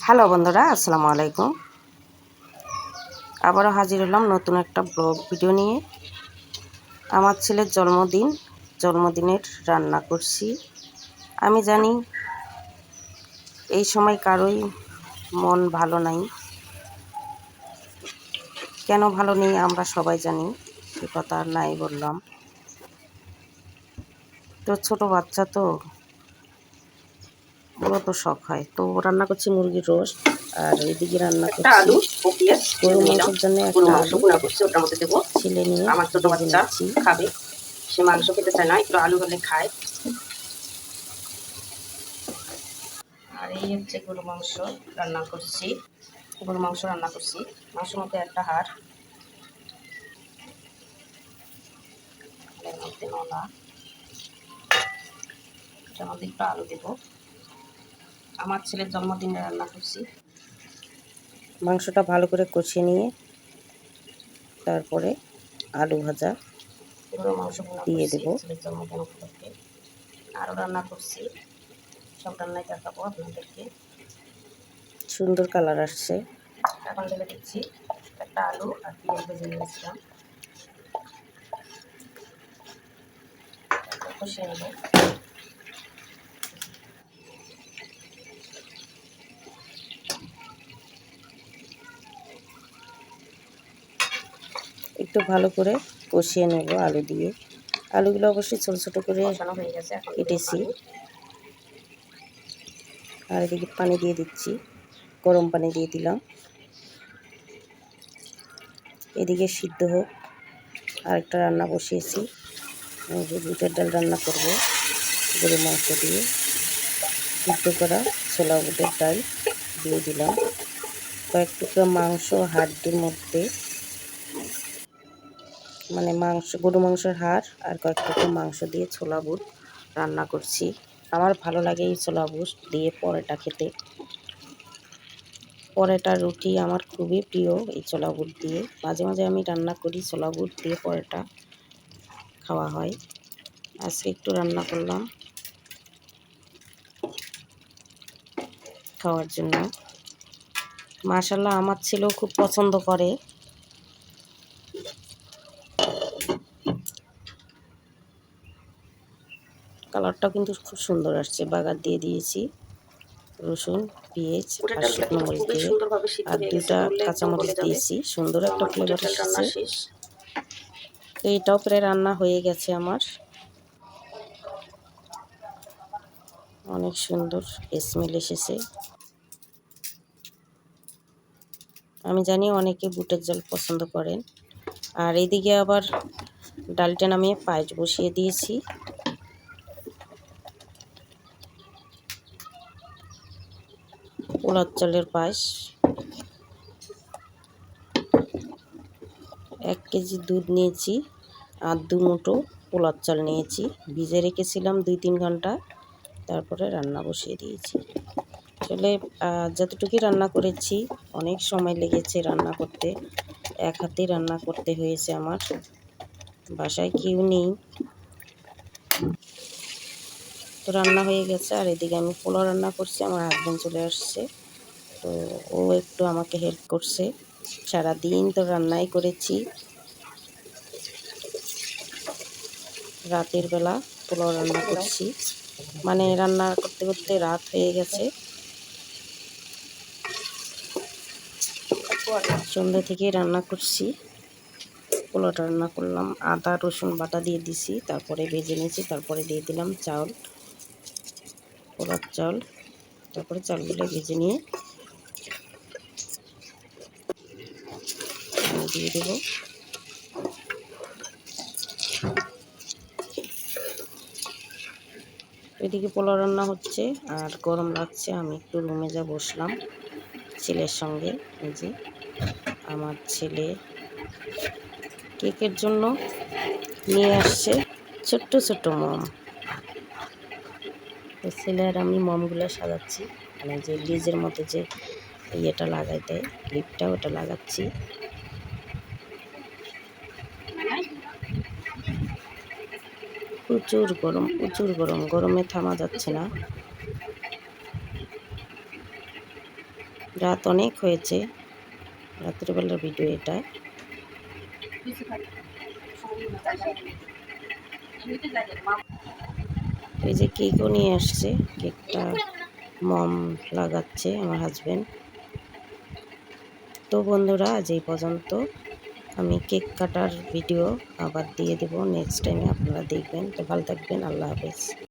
Hello বন্ধুরা, আসসালামু আলাইকুম। আবারও হাজির হলাম নতুন একটা ব্লগ ভিডিও নিয়ে। আমার ছেলের জন্মদিনের রান্না করছি। আমি জানি এই সময় কারোই মন ভালো নাই। কেন ভালো নেই আমরা সবাই জানি, সে কথা আর নাই বললাম। তো ছোট বাচ্চা তো ওরও তো শখ হয়। তো রান্না করছি মুরগির রোস্ট, আর এদিকে রান্না করছি গরু মাংসের জন্য একটা আলু করছি, ওটার মধ্যে দেবো। ছিলে নিয়ে আমার ছোট ভেজে বাচ্চা নিচ্ছি। খাবে, সে মাংস খেতে চায় না, একটু আলু হলে খায়। আর এই হচ্ছে গরু মাংস রান্না করছি। মাংসের মধ্যে একটা হাড়, এর মধ্যে নলা, এটার মধ্যে একটু আলু দেবো। আমার ছেলের জন্মদিনে রান্না করছি। মাংসটা ভালো করে কষিয়ে নিয়ে তারপরে আলু ভাজা গরু মাংস দিয়ে দেবো। ছেলের জন্মদিন উপলক্ষে আরও রান্না করছি, সব রান্নায় দেখাবো আপনাদেরকে। সুন্দর কালার আসছে। এখন ঢেলে দিচ্ছি একটা আলু আর পেঁয়াজ ভেজে নিয়েছিলাম, কষিয়ে নেব। একটু ভালো করে কষিয়ে নেব আলু দিয়ে। আলুগুলো অবশ্যই ছোট ছোট করে কষানো হয়ে গেছে, এখন কেটেছি। আর এদিকে পানি দিয়ে দিচ্ছি, গরম পানি দিয়ে দিলাম। এদিকে সিদ্ধ হোক, আরেকটা রান্না বসিয়েছি। যে বুটের ডাল রান্না করব গরু মাংস দিয়ে। সিদ্ধ করা ছোলা বুটের ডাল দিয়ে দিলাম। কয়েক টুকরা মাংস হাড়টির মধ্যে, মানে গরু মাংসের হাড় আর কয়েক টুকরা মাংস দিয়ে ছোলা বুট রান্না করছি। আমার ভালো লাগে এই ছোলা বুট দিয়ে পরোটা খেতে। পরোটা রুটি আমার খুবই প্রিয় এই ছোলা বুট দিয়ে। মাঝে মাঝে আমি রান্না করি, ছোলা বুট দিয়ে পরোটা খাওয়া হয়। আজকে একটু রান্না করলাম খাওয়ার জন্য। মাশাআল্লাহ আমার ছেলেও খুব পছন্দ করে। কালারটাও কিন্তু খুব সুন্দর আসছে। বাগার দিয়ে দিয়েছি রসুন, পেঁয়াজ আর শুকনো মরিচ দিয়ে, আর 2টা কাঁচামরিচ দিয়েছি। সুন্দর একটা ফ্লেভার এসেছে। এইটাও প্রায় রান্না হয়ে গেছে আমার। অনেক সুন্দর স্মেল এসেছে। আমি জানি অনেকে বুটের জল পছন্দ করেন। আর এইদিকে আবার ডালটা নামিয়ে পায়েস বসিয়ে দিয়েছি। পোলার চালের পায়েস। 1 কেজি দুধ নিয়েছি আর 2 মুঠো পোলার চাল নিয়েছি। ভিজে রেখেছিলাম 2-3 ঘন্টা, তারপরে রান্না বসিয়ে দিয়েছি। আসলে যতটুকুই রান্না করেছি অনেক সময় লেগেছে রান্না করতে। এক হাতেই রান্না করতে হয়েছে আমার। বাসায় কেউ নেই, তো রান্না হয়ে গেছে। আর এদিকে আমি পোলাও রান্না করছি, আমার হাজব্যান্ড চলে আসছে, তো ও একটু আমাকে হেল্প করছে। সারাদিন তো রান্নাই করেছি। রাতের বেলা পোলাও রান্না করছি, মানে রান্না করতে করতে রাত হয়ে গেছে। সন্ধ্যা থেকে রান্না করছি। পোলাওটা রান্না করলাম, আদা রসুন বাটা দিয়ে দিছি, তারপরে ভেজে নিয়েছি, তারপরে দিয়ে দিলাম চাউল, পোলার চাল। তারপরে চালগুলো ভেজে নিয়ে দিয়ে দেবো। এদিকে পোলাও রান্না হচ্ছে আর গরম লাগছে। আমি একটু রুমে যা বসলাম ছেলের সঙ্গে। এই যে আমার ছেলে কেকের জন্য নিয়ে আসছে ছোট্ট ছোট্ট মম। তো ছেলে আর আমি মমগুলো সাজাচ্ছি, মানে যে লিজের মধ্যে যে ইয়েটা লাগাই দেয় ক্লিপটা, ওটা লাগাচ্ছি। প্রচুর গরম, প্রচুর গরম, গরমে থামা যাচ্ছে না। রাত অনেক হয়েছে, রাত্রিবেলার ভিডিও এটা। এই যে কেকও নিয়ে আসছে, কেকটা মম লাগাচ্ছে আমার হাজবেন্ড। তো বন্ধুরা, আজ এই পর্যন্ত। আমি কেক কাটার ভিডিও আবার দিয়ে দেব নেক্সট টাইমে, আপনারা দেখবেন। তো ভালো থাকবেন, আল্লাহ হাফেজ।